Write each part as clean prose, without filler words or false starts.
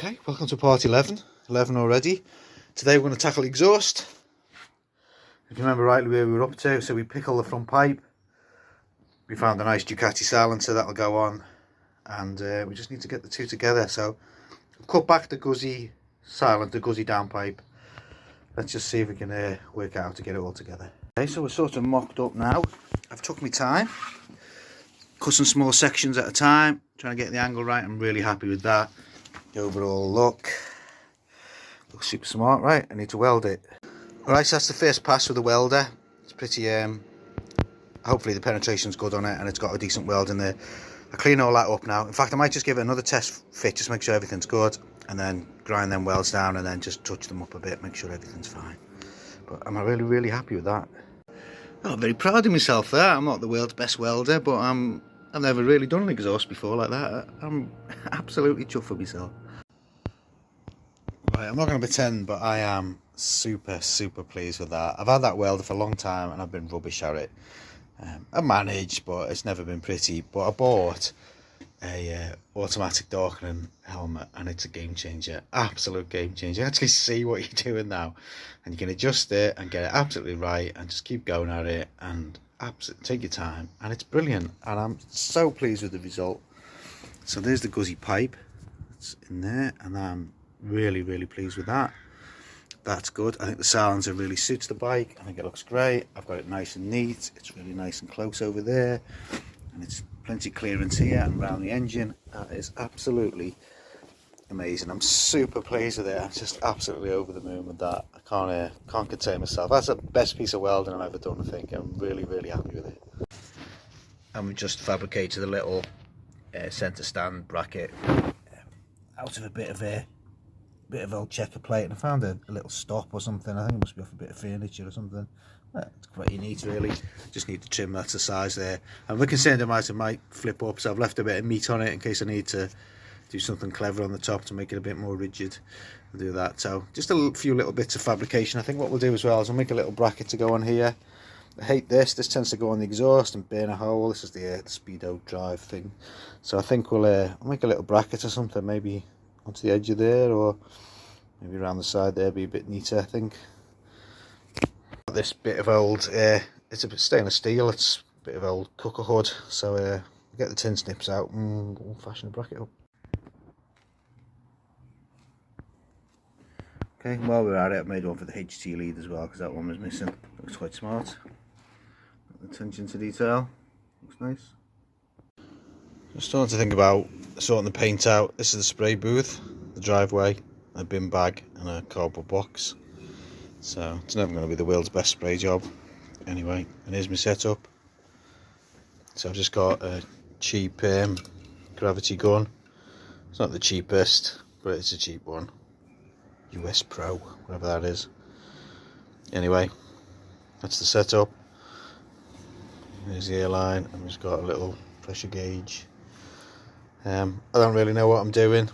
Okay, welcome to part 11 already. Today we're going to tackle exhaust. If you remember rightly where we were up to, so we pickle the front pipe. We found a nice Ducati silencer that'll go on, and we just need to get the two together. So I've cut back the guzzi downpipe. Let's just see if we can work out how to get it all together. Okay, so we're sort of mocked up now. I've took my time, cut some small sections at a time, trying to get the angle right. I'm really happy with that. The overall look looks super smart. Right, I need to weld it. Alright, so that's the first pass with the welder. It's pretty hopefully the penetration's good on it and it's got a decent weld in there. I clean all that up now. In fact, I might just give it another test fit, just make sure everything's good, and then grind them welds down and then just touch them up a bit, make sure everything's fine. But I'm really happy with that. Oh, I'm very proud of myself there. I'm not the world's best welder, but I've never really done an exhaust before like that. I'm absolutely chuffed with myself. Right, I'm not going to pretend, but I am super pleased with that. I've had that welder for a long time and I've been rubbish at it. I managed, but it's never been pretty. But I bought a automatic darkening helmet and it's a game changer, absolute game changer. You actually see what you're doing now and you can adjust it and get it absolutely right and just keep going at it and absolutely take your time, and it's brilliant and I'm so pleased with the result. So there's the guzzi pipe, it's in there, and I'm really pleased with that. That's good. I think the silencer really suits the bike. I think it looks great. I've got it nice and neat. It's really nice and close over there, and it's plenty clearance here and around the engine. That is absolutely amazing. I'm super pleased with it. I'm just absolutely over the moon with that. I can't contain myself. That's the best piece of welding I've ever done, I think. I'm really happy with it. And we just fabricated a little centre stand bracket out of a bit of old checker plate, and I found a little stop or something. I think it must be off a bit of furniture or something. It's quite neat, really. Just need to trim that to size there. And we're concerned it might flip up, so I've left a bit of meat on it in case I need to do something clever on the top to make it a bit more rigid. I'll do that. So just a few little bits of fabrication. I think what we'll do as well is we'll make a little bracket to go on here. I hate this. This tends to go on the exhaust and burn a hole. This is the speedo drive thing. So I think we'll make a little bracket or something, maybe onto the edge of there, or maybe around the side there, be a bit neater, I think. This bit of old, it's a bit stainless steel, it's a bit of old cooker hood, so we'll get the tin snips out and we'll fashion a bracket up. Okay, while we're at it, I've made one for the HT lead as well, because that one was missing. Looks quite smart. Attention to detail, looks nice. I'm starting to think about sorting the paint out. This is the spray booth, the driveway, a bin bag and a cardboard box. So it's never going to be the world's best spray job. Anyway, and here's my setup. So I've just got a cheap gravity gun. It's not the cheapest, but it's a cheap one. US Pro, whatever that is. Anyway, that's the setup. There's the airline, and we've got a little pressure gauge. I don't really know what I'm doing.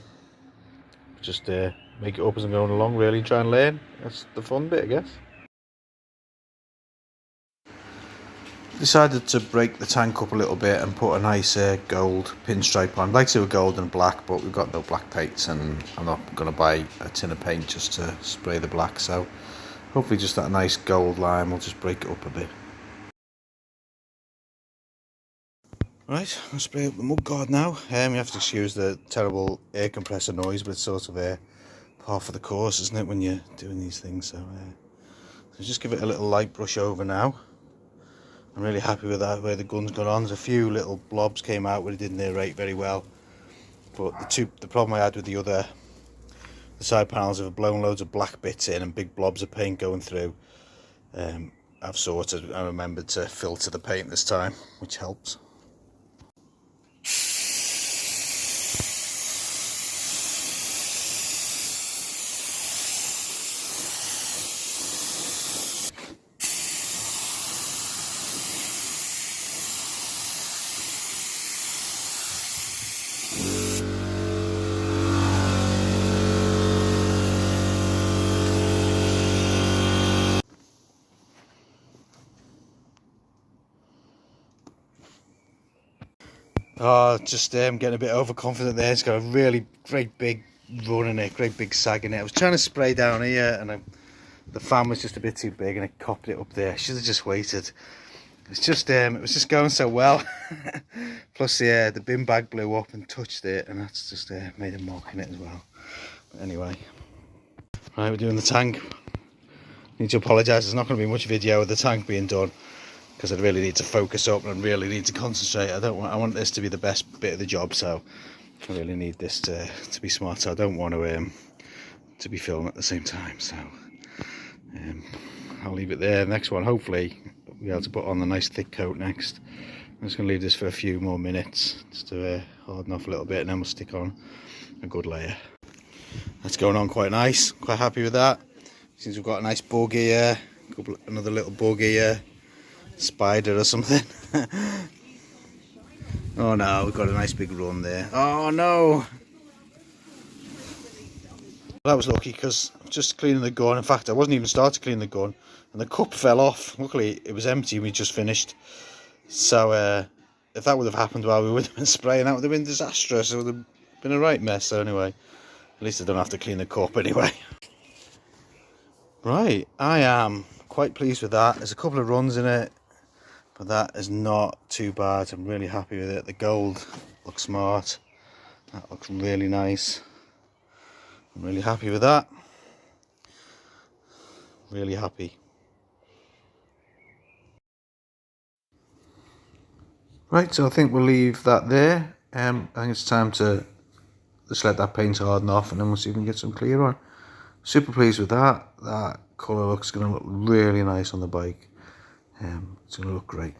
Just make it up as I'm going along, really, try and learn. That's the fun bit, I guess. Decided to break the tank up a little bit and put a nice gold pinstripe on. I'd like to do a gold and black, but we've got no black paints and I'm not going to buy a tin of paint just to spray the black, so hopefully just that nice gold line will just break it up a bit. Right, I'll spray up the mudguard now. You have to excuse the terrible air compressor noise, but it's sort of par for the course, isn't it, when you're doing these things? So just give it a little light brush over now. I'm really happy with that, where the gun's gone on. There's a few little blobs came out where it didn't aerate very well, but the problem I had with the side panels have blown loads of black bits in and big blobs of paint going through. I've sorted, I remembered to filter the paint this time, which helps. Oh, just getting a bit overconfident there. It's got a really great big run in it, great big sag in it. I was trying to spray down here and the fan was just a bit too big and it copped it up there. I should have just waited. It was just going so well. Plus the bin bag blew up and touched it, and that's just made a mark in it as well. But anyway, right, we're doing the tank. Need to apologise, there's not going to be much video of the tank being done because I really need to focus up and really need to concentrate. I want this to be the best bit of the job, so I really need this to be smart. So I don't want to be filming at the same time. So I'll leave it there. The next one, hopefully, we'll be able to put on the nice thick coat next. I'm just going to leave this for a few more minutes just to harden off a little bit, and then we'll stick on a good layer. That's going on quite nice. Quite happy with that. Seems we've got a nice buggy here, another little buggy here, spider or something. Oh no, we've got a nice big run there. Oh no! That was lucky because just cleaning the gun. In fact, I wasn't even started to clean the gun, and the cup fell off. Luckily, it was empty and we just finished. So if that would have happened while we would have been spraying, that would have been disastrous. It would have been a right mess. So anyway, at least I don't have to clean the cup anyway. Right, I am quite pleased with that. There's a couple of runs in it, but that is not too bad. I'm really happy with it. The gold looks smart. That looks really nice. I'm really happy with that. Really happy. Right, so I think we'll leave that there. I think it's time to just let that paint harden off, and then we'll see if we can get some clear on. Super pleased with that. That colour looks going to look really nice on the bike. It's going to look great.